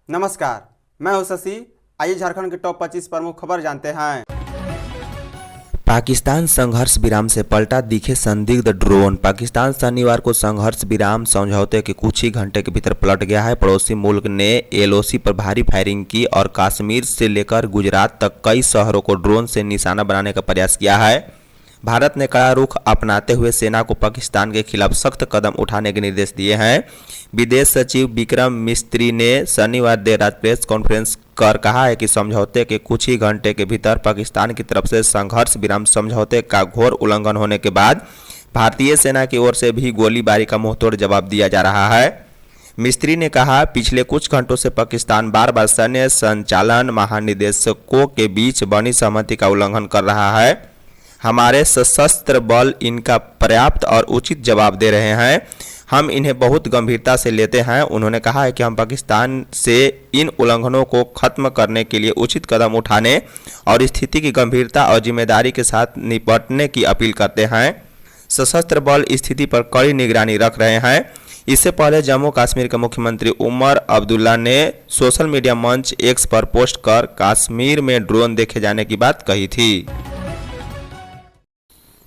नमस्कार, मैं हूं शशि। आइए झारखंड के टॉप 25 प्रमुख खबर जानते हैं। पाकिस्तान संघर्ष विराम से पलटा, दिखे संदिग्ध ड्रोन। पाकिस्तान शनिवार को संघर्ष विराम समझौते के कुछ ही घंटे के भीतर पलट गया है। पड़ोसी मुल्क ने एलओसी पर भारी फायरिंग की और कश्मीर से लेकर गुजरात तक कई शहरों को ड्रोन से निशाना बनाने का प्रयास किया है। भारत ने कड़ा रुख अपनाते हुए सेना को पाकिस्तान के खिलाफ सख्त कदम उठाने के निर्देश दिए हैं। विदेश सचिव विक्रम मिस्त्री ने शनिवार देर रात प्रेस कॉन्फ्रेंस कर कहा है कि समझौते के कुछ ही घंटे के भीतर पाकिस्तान की तरफ से संघर्ष विराम समझौते का घोर उल्लंघन होने के बाद भारतीय सेना की ओर से भी गोलीबारी का मुंहतोड़ जवाब दिया जा रहा है। मिस्त्री ने कहा, पिछले कुछ घंटों से पाकिस्तान बार बार सैन्य संचालन महानिदेशकों के बीच बनी सहमति का उल्लंघन कर रहा है। हमारे सशस्त्र बल इनका पर्याप्त और उचित जवाब दे रहे हैं। हम इन्हें बहुत गंभीरता से लेते हैं। उन्होंने कहा है कि हम पाकिस्तान से इन उल्लंघनों को खत्म करने के लिए उचित कदम उठाने और स्थिति की गंभीरता और जिम्मेदारी के साथ निपटने की अपील करते हैं। सशस्त्र बल स्थिति पर कड़ी निगरानी रख रहे हैं। इससे पहले जम्मू कश्मीर के मुख्यमंत्री उमर अब्दुल्ला ने सोशल मीडिया मंच एक्स पर पोस्ट कर कश्मीर में ड्रोन देखे जाने की बात कही थी।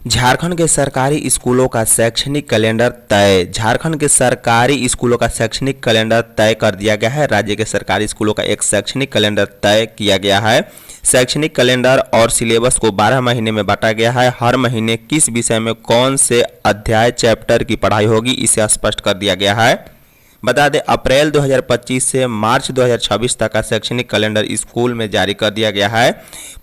झारखंड के सरकारी स्कूलों का शैक्षणिक कैलेंडर तय। झारखंड के सरकारी स्कूलों का शैक्षणिक कैलेंडर तय कर दिया गया है। राज्य के सरकारी स्कूलों का एक शैक्षणिक कैलेंडर तय किया गया है। शैक्षणिक कैलेंडर और सिलेबस को 12 महीने में बांटा गया है। हर महीने किस विषय में कौन से अध्याय चैप्टर की पढ़ाई होगी, इसे स्पष्ट कर दिया गया है। बता दें, अप्रैल 2025 से मार्च 2026 तक का शैक्षणिक कैलेंडर स्कूल में जारी कर दिया गया है।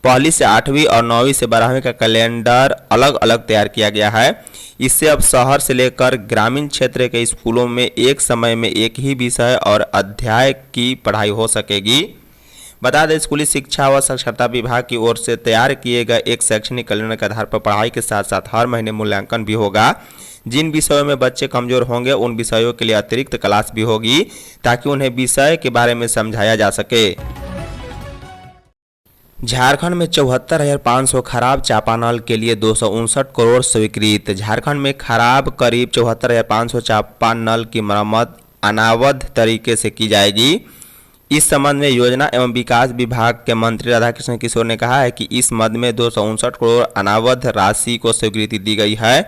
पहली से 8वीं और 9वीं से 12वीं का कैलेंडर अलग अलग तैयार किया गया है। इससे अब शहर से लेकर ग्रामीण क्षेत्र के स्कूलों में एक समय में एक ही विषय और अध्याय की पढ़ाई हो सकेगी। बता दें, स्कूली शिक्षा व साक्षरता विभाग की ओर से तैयार किए गए एक शैक्षणिक कैलेंडर के आधार पर पढ़ाई के साथ साथ हर महीने मूल्यांकन भी होगा। जिन विषयों में बच्चे कमजोर होंगे उन विषयों के लिए अतिरिक्त क्लास भी होगी ताकि उन्हें विषय के बारे में समझाया जा सके। झारखंड में 74,500 खराब चापानल के लिए 259 करोड़ स्वीकृत। झारखंड में खराब करीब 74,500 चापानल की मरम्मत अनावध तरीके से की जाएगी। इस संबंध में योजना एवं विकास विभाग के मंत्री राधाकृष्ण किशोर ने कहा है कि इस मद में 259 करोड़ अनावध राशि को स्वीकृति दी गई है।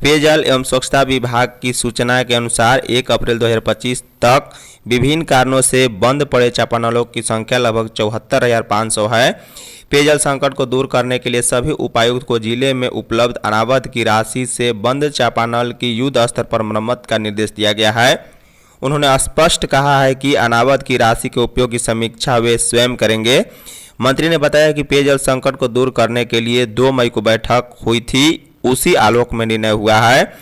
पेयजल एवं स्वच्छता विभाग की सूचना के अनुसार 1 अप्रैल 2025 तक विभिन्न कारणों से बंद पड़े चापानलों की संख्या लगभग 74,500 है। पेयजल संकट को दूर करने के लिए सभी उपायुक्त को जिले में उपलब्ध अनावध की राशि से बंद चापानल की युद्ध स्तर पर मरम्मत का निर्देश दिया गया है। उन्होंने स्पष्ट कहा है कि अनावध की राशि के उपयोग की समीक्षा वे स्वयं करेंगे। मंत्री ने बताया कि पेयजल संकट को दूर करने के लिए 2 मई को बैठक हुई थी, उसी आलोक में निर्णय हुआ है।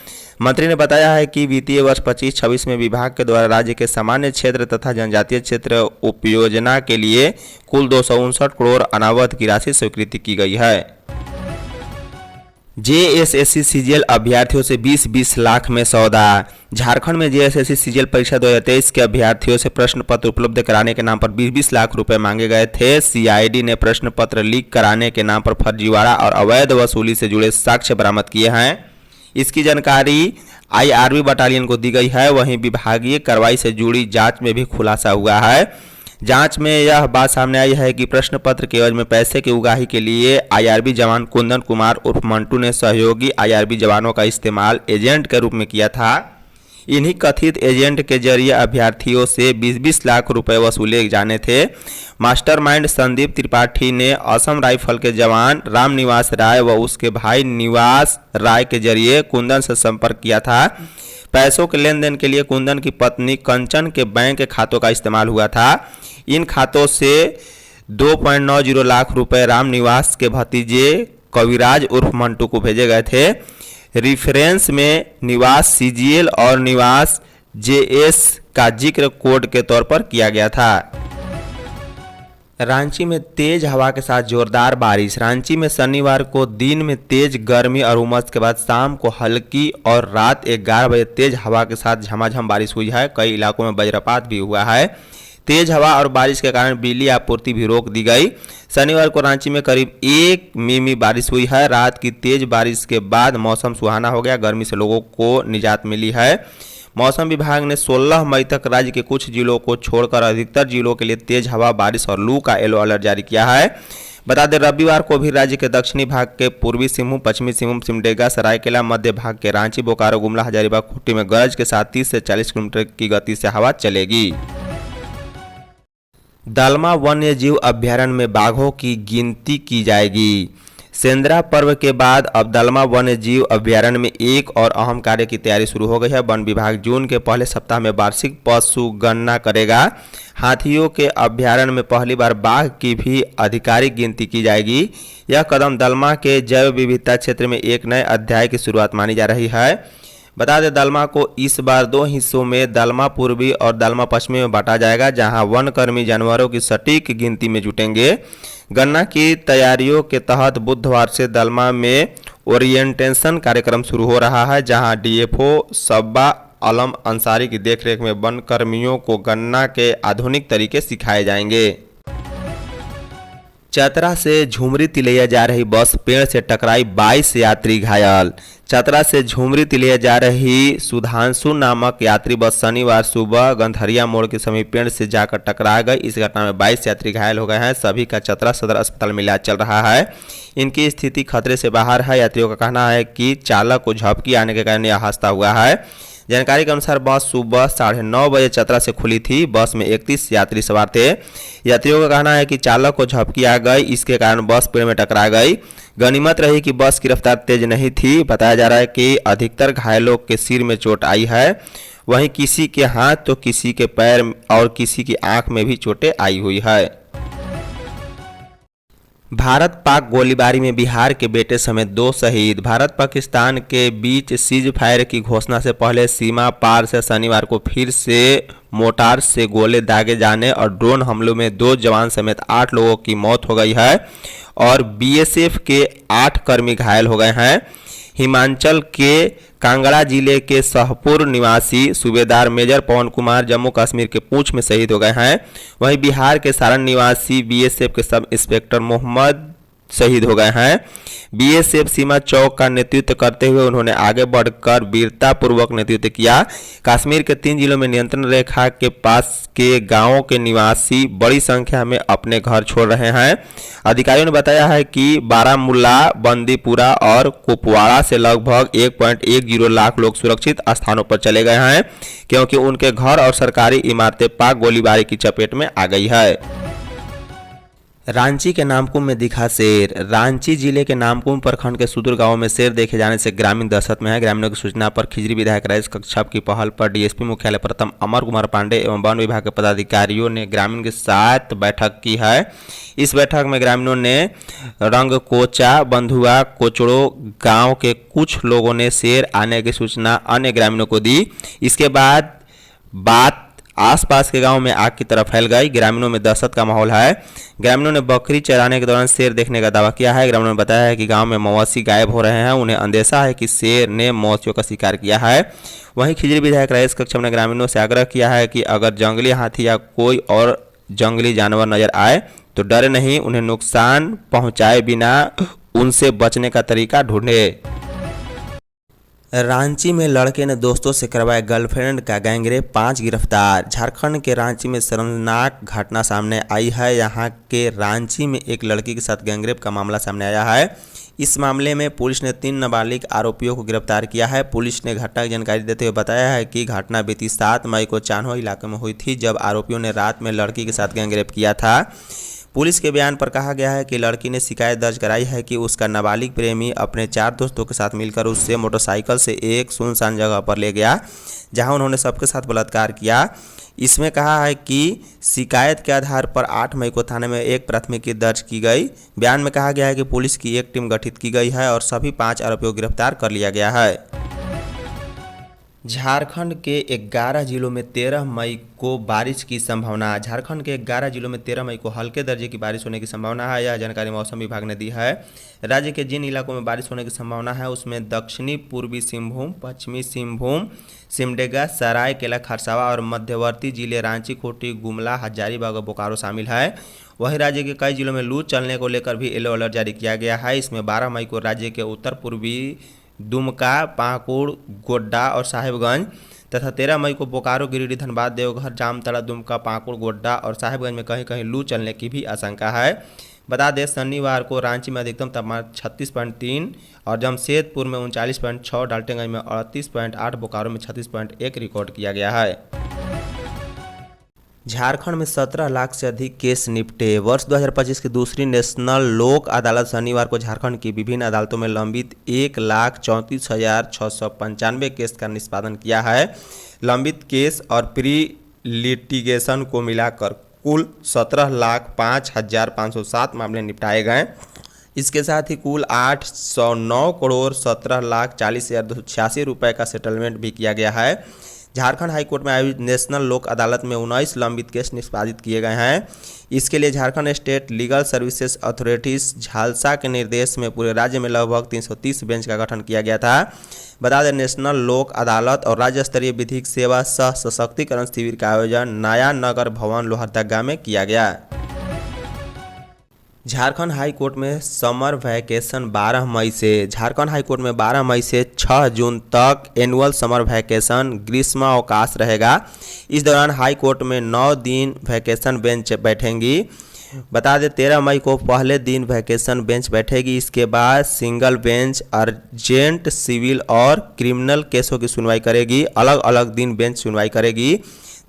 मंत्री ने बताया है कि वित्तीय वर्ष 25-26 में विभाग के द्वारा राज्य के सामान्य क्षेत्र तथा जनजातीय क्षेत्र उपयोजना के लिए कुल 259 करोड़ अनावध की राशि स्वीकृति की गई है। जेएसएससी सीजीएल अभ्यर्थियों से 20-20 लाख में सौदा। झारखंड में जेएसएससी सीजीएल परीक्षा 2023 के अभ्यर्थियों से प्रश्न पत्र उपलब्ध कराने के नाम पर 20-20 लाख रुपए मांगे गए थे। सीआईडी ने प्रश्न पत्र लीक कराने के नाम पर फर्जीवाड़ा और अवैध वसूली से जुड़े साक्ष्य बरामद किए हैं। इसकी जानकारी आईआरबी बटालियन को दी गई है। वहीं विभागीय कार्रवाई से जुड़ी जांच में भी खुलासा हुआ है। जांच में यह बात सामने आई है कि प्रश्न पत्र के एवज में पैसे की उगाही के लिए आईआरबी जवान कुंदन कुमार उर्फ मंटू ने सहयोगी आईआरबी जवानों का इस्तेमाल एजेंट के रूप में किया था। इन्हीं कथित एजेंट के जरिए अभ्यर्थियों से 20-20 लाख रुपए वसूले जाने थे। मास्टरमाइंड संदीप त्रिपाठी ने असम राइफल के जवान रामनिवास राय व उसके भाई निवास राय के जरिए कुंदन से संपर्क किया था। पैसों के लेन देन के लिए कुंदन की पत्नी कंचन के बैंक खातों का इस्तेमाल हुआ था। इन खातों से 2.90 लाख रुपए रामनिवास के भतीजे कविराज उर्फ मंटू को भेजे गए थे। रिफरेंस में निवास सीजीएल और निवास जेएस का जिक्र कोड के तौर पर किया गया था। रांची में तेज हवा के साथ जोरदार बारिश। रांची में शनिवार को दिन में तेज गर्मी और उमस के बाद शाम को हल्की और रात 11 बजे तेज हवा के साथ झमाझम बारिश हुई है। कई इलाकों में वज्रपात भी हुआ है। तेज हवा और बारिश के कारण बिजली आपूर्ति भी रोक दी गई। शनिवार को रांची में करीब 1 मिमी बारिश हुई है। रात की तेज बारिश के बाद मौसम सुहाना हो गया। गर्मी से लोगों को निजात मिली है। मौसम विभाग ने 16 मई तक राज्य के कुछ जिलों को छोड़कर अधिकतर जिलों के लिए तेज हवा, बारिश और लू का येलो अलर्ट जारी किया है। बता दें, रविवार को भी राज्य के दक्षिणी भाग के पूर्वी सिंहभूम, पश्चिमी सिंहभूम, सिमडेगा, सरायकेला, मध्य भाग के रांची, बोकारो, गुमला, हजारीबाग, खूंटी में गरज के साथ 30 से 40 किलोमीटर की गति से हवा चलेगी। दलमा वन्य जीव अभ्यारण्य में बाघों की गिनती की जाएगी। सेंद्रा पर्व के बाद अब दलमा वन्य जीव अभ्यारण्य में एक और अहम कार्य की तैयारी शुरू हो गई है। वन विभाग जून के पहले सप्ताह में वार्षिक पशु गणना करेगा। हाथियों के अभ्यारण्य में पहली बार बाघ की भी आधिकारिक गिनती की जाएगी। यह कदम दलमा के जैव विविधता क्षेत्र में एक नए अध्याय की शुरुआत मानी जा रही है। बता दें, दलमा को इस बार 2 हिस्सों में दलमा पूर्वी और दलमा पश्चिमी में बांटा जाएगा, जहां वनकर्मी जानवरों की सटीक गिनती में जुटेंगे। गणना की तैयारियों के तहत बुधवार से दलमा में ओरिएंटेशन कार्यक्रम शुरू हो रहा है, जहां डीएफओ सब्बा आलम अंसारी की देखरेख में वनकर्मियों को गणना के आधुनिक तरीके सिखाए जाएंगे। चतरा से झुमरी तिलैया जा रही बस पेड़ से टकराई, 22 यात्री घायल। चतरा से झुमरी तिलैया जा रही सुधांशु नामक यात्री बस शनिवार सुबह गंधरिया मोड़ के समीप पेड़ से जाकर टकरा गई। इस घटना में 22 यात्री घायल हो गए हैं। सभी का चतरा सदर अस्पताल में इलाज चल रहा है। इनकी स्थिति खतरे से बाहर है। यात्रियों का कहना है कि चालक को झपकी आने के कारण यह हादसा हुआ है। जानकारी के अनुसार बस सुबह 9:30 बजे चतरा से खुली थी। बस में 31 यात्री सवार थे। यात्रियों का कहना है कि चालक को झपकी आ गई, इसके कारण बस पेड़ में टकरा गई। गनीमत रही कि बस की रफ्तार तेज नहीं थी। बताया जा रहा है कि अधिकतर घायलों के सिर में चोट आई है। वहीं किसी के हाथ तो किसी के पैर और किसी की आंख में भी चोटें आई हुई है। भारत पाक गोलीबारी में बिहार के बेटे समेत 2 शहीद। भारत पाकिस्तान के बीच सीज फायर की घोषणा से पहले सीमा पार से शनिवार को फिर से मोर्टार से गोले दागे जाने और ड्रोन हमलों में 2 जवान समेत 8 लोगों की मौत हो गई है और बीएसएफ के 8 कर्मी घायल हो गए हैं। हिमाचल के कांगड़ा जिले के शाहपुर निवासी सूबेदार मेजर पवन कुमार जम्मू कश्मीर के पूंछ में शहीद हो गए हैं। वहीं बिहार के सारण निवासी बीएसएफ के सब इंस्पेक्टर मोहम्मद शहीद हो गए हैं। बीएसएफ सीमा चौक का नेतृत्व करते हुए उन्होंने आगे बढ़कर वीरतापूर्वक नेतृत्व किया। कश्मीर के 3 जिलों में नियंत्रण रेखा के पास के गांवों के निवासी बड़ी संख्या में अपने घर छोड़ रहे हैं। अधिकारियों ने बताया है कि बारामूला, बंदीपुरा और कुपवाड़ा से लगभग 1.10 लाख लोग सुरक्षित स्थानों पर चले गए हैं, क्योंकि उनके घर और सरकारी इमारतें पाक गोलीबारी की चपेट में आ गई है। रांची के नामकुम में दिखा शेर। रांची जिले के नामकुम प्रखंड के सुदूर गांव में शेर देखे जाने से ग्रामीण दहशत में है। ग्रामीणों की सूचना पर खिजरी विधायक राजेश कश्यप की पहल पर डीएसपी मुख्यालय प्रथम अमर कुमार पांडे एवं वन विभाग के पदाधिकारियों ने ग्रामीण के साथ बैठक की है। इस बैठक में ग्रामीणों ने रंगकोचा, बंधुआ, कोचड़ो गाँव के कुछ लोगों ने शेर आने की सूचना अन्य ग्रामीणों को दी। इसके बाद बात आसपास के गांव में आग की तरह फैल गई। ग्रामीणों में दहशत का माहौल है। ग्रामीणों ने बकरी चराने के दौरान शेर देखने का दावा किया है। ग्रामीणों ने बताया है कि गांव में मवेशी गायब हो रहे हैं। उन्हें अंदेशा है कि शेर ने मवेशियों का शिकार किया है। वहीं खिजरी विधायक राजेश कश्यप ने ग्रामीणों से आग्रह किया है कि अगर जंगली हाथी या कोई और जंगली जानवर नजर आए तो डरे नहीं, उन्हें नुकसान पहुंचाए बिना उनसे बचने का तरीका ढूंढे। रांची में लड़के ने दोस्तों से करवाया गर्लफ्रेंड का गैंगरेप, 5 गिरफ्तार। झारखंड के रांची में शर्मनाक घटना सामने आई है। यहां के रांची में एक लड़की के साथ गैंगरेप का मामला सामने आया है। इस मामले में पुलिस ने 3 नाबालिग आरोपियों को गिरफ्तार किया है। पुलिस ने घटना की जानकारी देते हुए बताया है कि घटना बीती 7 मई को चान्हो इलाके में हुई थी, जब आरोपियों ने रात में लड़की के साथ गैंगरेप किया था। पुलिस के बयान पर कहा गया है कि लड़की ने शिकायत दर्ज कराई है कि उसका नाबालिग प्रेमी अपने 4 दोस्तों के साथ मिलकर उससे मोटरसाइकिल से एक सुनसान जगह पर ले गया, जहां उन्होंने सबके साथ बलात्कार किया। इसमें कहा है कि शिकायत के आधार पर 8 मई को थाने में एक प्राथमिकी दर्ज की गई। बयान में कहा गया है कि पुलिस की एक टीम गठित की गई है और सभी 5 आरोपियों को गिरफ्तार कर लिया गया है। झारखंड के 11 जिलों में 13 मई को बारिश की संभावना। झारखंड के 11 जिलों में 13 मई को हल्के दर्जे की बारिश होने की संभावना है। यह जानकारी मौसम विभाग ने दी है। राज्य के जिन इलाकों में बारिश होने की संभावना है उसमें दक्षिणी पूर्वी सिंहभूम, पश्चिमी सिंहभूम, सिमडेगा, सरायकेला, खरसावा और मध्यवर्ती जिले रांची, खूंटी, गुमला, हजारीबाग और बोकारो शामिल है। वहीं राज्य के कई जिलों में लू चलने को लेकर भी येलो अलर्ट जारी किया गया है। इसमें 12 मई को राज्य के उत्तर पूर्वी दुमका, पाकुड़, गोड्डा और साहिबगंज, तथा 13 मई को बोकारो, गिरिडीह, धनबाद, देवघर, जामताड़ा, दुमका, पाकुड़, गोड्डा और साहिबगंज में कहीं कहीं लू चलने की भी आशंका है। बता दें शनिवार को रांची में अधिकतम तापमान 36.3 और जमशेदपुर में 39.6, डाल्टनगंज में 38.8, बोकारो में 36.1 रिकॉर्ड किया गया है। झारखंड में 17 लाख से अधिक केस निपटे। वर्ष 2025 की दूसरी नेशनल लोक अदालत शनिवार को झारखंड की विभिन्न अदालतों में लंबित 1,34,695 केस का निष्पादन किया है। लंबित केस और प्री लिटिगेशन को मिलाकर कुल 17,05,507 मामले निपटाए गए। इसके साथ ही कुल 809,17,40,286 रुपये का सेटलमेंट भी किया गया है। झारखंड हाईकोर्ट में आयोजित नेशनल लोक अदालत में 19 लंबित केस निष्पादित किए गए हैं। इसके लिए Jharkhand state legal services authorities Jhalsa के निर्देश में पूरे राज्य में लगभग 330 बेंच का गठन किया गया था। बता दें नेशनल लोक अदालत और राज्य स्तरीय विधिक सेवा सह सशक्तिकरण शिविर का आयोजन नया नगर भवन लोहरदगा में किया गया। झारखंड हाई कोर्ट में समर वैकेशन 12 मई से। झारखंड हाई कोर्ट में 12 मई से 6 जून तक एनुअल समर वैकेशन ग्रीष्मावकाश रहेगा। इस दौरान हाई कोर्ट में 9 दिन वैकेशन बेंच बैठेंगी। बता दें 13 मई को पहले दिन वैकेशन बेंच बैठेगी। इसके बाद सिंगल बेंच अर्जेंट सिविल और क्रिमिनल केसों की सुनवाई करेगी। अलग अलग दिन बेंच सुनवाई करेगी।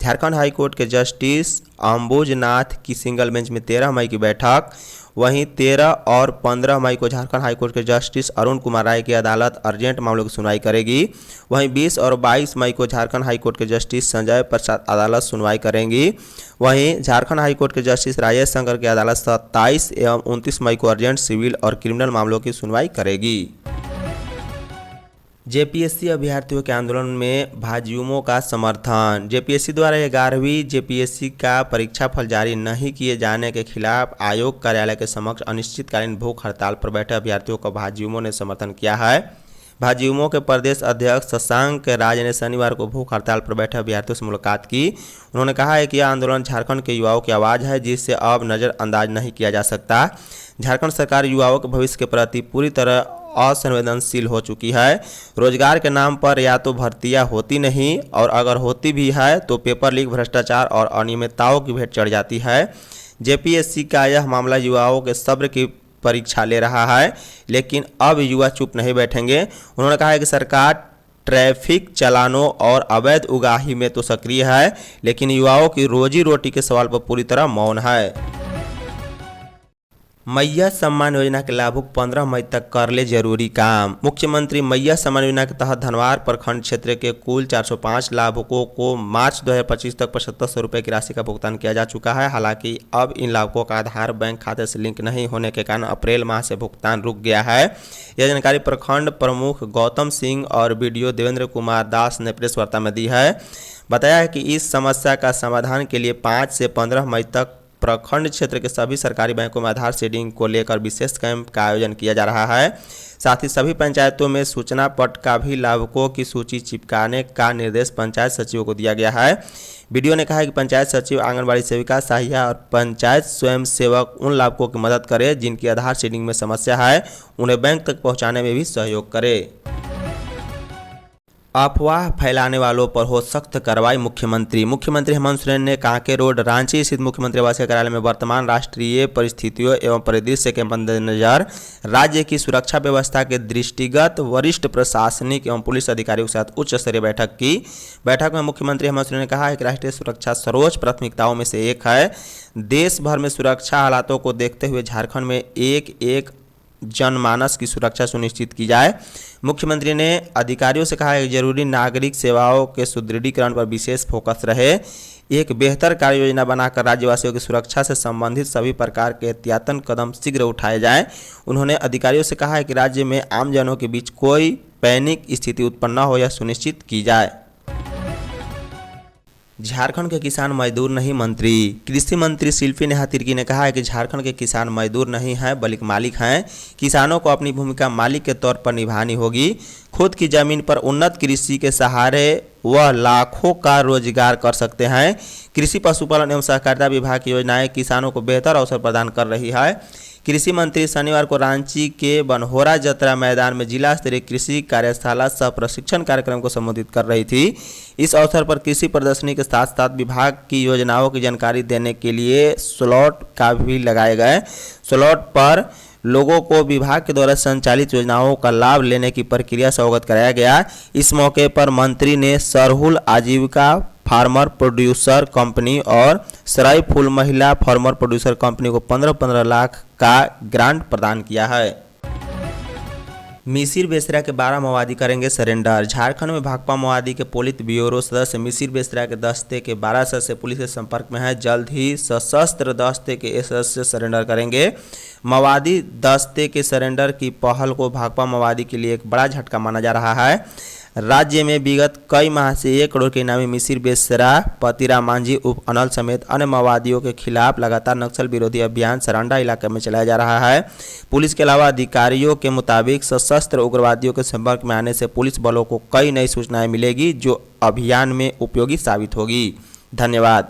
झारखंड हाई कोर्ट के जस्टिस अंबुजनाथ की सिंगल बेंच में 13 मई की बैठक, वहीं 13 और 15 मई को झारखंड हाईकोर्ट के जस्टिस अरुण कुमार राय की अदालत अर्जेंट मामलों की सुनवाई करेगी। वहीं 20 और 22 मई को झारखंड हाईकोर्ट के जस्टिस संजय प्रसाद अदालत सुनवाई करेंगी। वहीं झारखंड हाईकोर्ट के जस्टिस राजेश शंकर की अदालत 27 एवं 29 मई को अर्जेंट सिविल और क्रिमिनल मामलों की सुनवाई करेगी। जेपीएससी अभ्यर्थियों के आंदोलन में भाजयुमो का समर्थन। जेपीएससी द्वारा 11वीं जेपीएससी का परीक्षाफल जारी नहीं किए जाने के खिलाफ आयोग कार्यालय के समक्ष अनिश्चितकालीन भूख हड़ताल पर बैठे अभ्यर्थियों का भाजयुमो ने समर्थन किया है। भाजयुमो के प्रदेश अध्यक्ष शशांक राज ने शनिवार को भूख हड़ताल पर बैठे अभ्यर्थियों से मुलाकात की। उन्होंने कहा है कि यह आंदोलन झारखंड के युवाओं की आवाज़ है, जिससे अब नज़रअंदाज नहीं किया जा सकता। झारखंड सरकार युवाओं के भविष्य के प्रति पूरी तरह असंवेदनशील हो चुकी है। रोजगार के नाम पर या तो भर्तियां होती नहीं और अगर होती भी है तो पेपर लीक, भ्रष्टाचार और अनियमितताओं की भेंट चढ़ जाती है। जेपीएससी का यह मामला युवाओं के सब्र की परीक्षा ले रहा है, लेकिन अब युवा चुप नहीं बैठेंगे। उन्होंने कहा है कि सरकार ट्रैफिक चालानों और अवैध उगाही में तो सक्रिय है, लेकिन युवाओं की रोजी रोटी के सवाल पर पूरी तरह मौन है। मैया सम्मान योजना के लाभुक 15 मई तक कर ले जरूरी काम। मुख्यमंत्री मैया सम्मान योजना के तहत धनवार प्रखंड क्षेत्र के कुल 405 लाभुकों को मार्च 2025 तक 7500 रुपये की राशि का भुगतान किया जा चुका है। हालांकि अब इन लाभुकों का आधार बैंक खाते से लिंक नहीं होने के कारण अप्रैल माह से भुगतान रुक गया है। यह जानकारी प्रखंड प्रमुख गौतम सिंह और बीडीओ देवेंद्र कुमार दास ने प्रेस वार्ता में दी है। बताया है कि इस समस्या का समाधान के लिए 5 से 15 मई तक प्रखंड क्षेत्र के सभी सरकारी बैंकों में आधार सीडिंग को लेकर विशेष कैंप का आयोजन किया जा रहा है। साथ ही सभी पंचायतों में सूचना पट का भी लाभुकों की सूची चिपकाने का निर्देश पंचायत सचिवों को दिया गया है। बीडीओ ने कहा है कि पंचायत सचिव, आंगनबाड़ी सेविका, सहायिका और पंचायत स्वयं सेवक उन लाभुकों की मदद करें जिनकी आधार सीडिंग में समस्या है, उन्हें बैंक तक पहुँचाने में भी सहयोग करें। अफवाह फैलाने वालों पर हो सख्त कार्रवाई। मुख्यमंत्री हेमंत सोरेन ने कांके रोड रांची स्थित मुख्यमंत्री आवासीय कार्यालय में वर्तमान राष्ट्रीय परिस्थितियों एवं परिदृश्य के मद्देनजर राज्य की सुरक्षा व्यवस्था के दृष्टिगत वरिष्ठ प्रशासनिक एवं पुलिस अधिकारियों के साथ उच्च स्तरीय बैठक की। बैठक में मुख्यमंत्री हेमंत सोरेन ने कहा है कि राष्ट्रीय सुरक्षा सर्वोच्च प्राथमिकताओं में से एक है। देश भर में सुरक्षा हालातों को देखते हुए झारखंड में एक जनमानस की सुरक्षा सुनिश्चित की जाए। मुख्यमंत्री ने अधिकारियों से कहा है कि जरूरी नागरिक सेवाओं के सुदृढ़ीकरण पर विशेष फोकस रहे। एक बेहतर कार्य योजना बनाकर राज्यवासियों की सुरक्षा से संबंधित सभी प्रकार के एहतियातन कदम शीघ्र उठाए जाएं। उन्होंने अधिकारियों से कहा है कि राज्य में आमजनों के बीच कोई पैनिक स्थिति उत्पन्न न हो, यह सुनिश्चित की जाए। झारखंड के किसान मजदूर नहीं मंत्री। कृषि मंत्री शिल्पी नेहा तिर्की ने कहा है कि झारखंड के किसान मजदूर नहीं हैं बल्कि मालिक हैं। किसानों को अपनी भूमिका मालिक के तौर पर निभानी होगी। खुद की जमीन पर उन्नत कृषि के सहारे वह लाखों का रोजगार कर सकते हैं। कृषि, पशुपालन एवं सहकारिता विभाग की योजनाएं किसानों को बेहतर अवसर प्रदान कर रही है। कृषि मंत्री शनिवार को रांची के बनहोरा जतरा मैदान में जिला स्तरीय कृषि कार्यशाला सह प्रशिक्षण कार्यक्रम को संबोधित कर रही थी। इस अवसर पर कृषि प्रदर्शनी के साथ साथ विभाग की योजनाओं की जानकारी देने के लिए स्लॉट का भी लगाए गए। स्लॉट पर लोगों को विभाग के द्वारा संचालित योजनाओं का लाभ लेने की प्रक्रिया से अवगत कराया गया। इस मौके पर मंत्री ने सरहुल आजीविका फार्मर प्रोड्यूसर कंपनी और सराय फूल महिला फार्मर प्रोड्यूसर कंपनी को 15-15 लाख का ग्रांट प्रदान किया है। मिसिर बेसरा के 12 माओवादी करेंगे सरेंडर। झारखंड में भाकपा माओवादी के पोलित ब्यूरो सदस्य मिसिर बेसरा के दस्ते के 12 सदस्य पुलिस के संपर्क में है। जल्द ही सशस्त्र दस्ते के सदस्य सरेंडर करेंगे। माओवादी दस्ते के सरेंडर की पहल को भाकपा माओवादी के लिए एक बड़ा झटका माना जा रहा है। राज्य में विगत कई माह से 1 करोड़ के इनामी मिसिर बेसरा, पतिराम मांझी उप अनल समेत अन्य माओवादियों के खिलाफ लगातार नक्सल विरोधी अभियान सरांडा इलाके में चलाया जा रहा है। पुलिस के अलावा अधिकारियों के मुताबिक सशस्त्र उग्रवादियों के संपर्क में आने से पुलिस बलों को कई नई सूचनाएं मिलेगी जो अभियान में उपयोगी साबित होगी। धन्यवाद।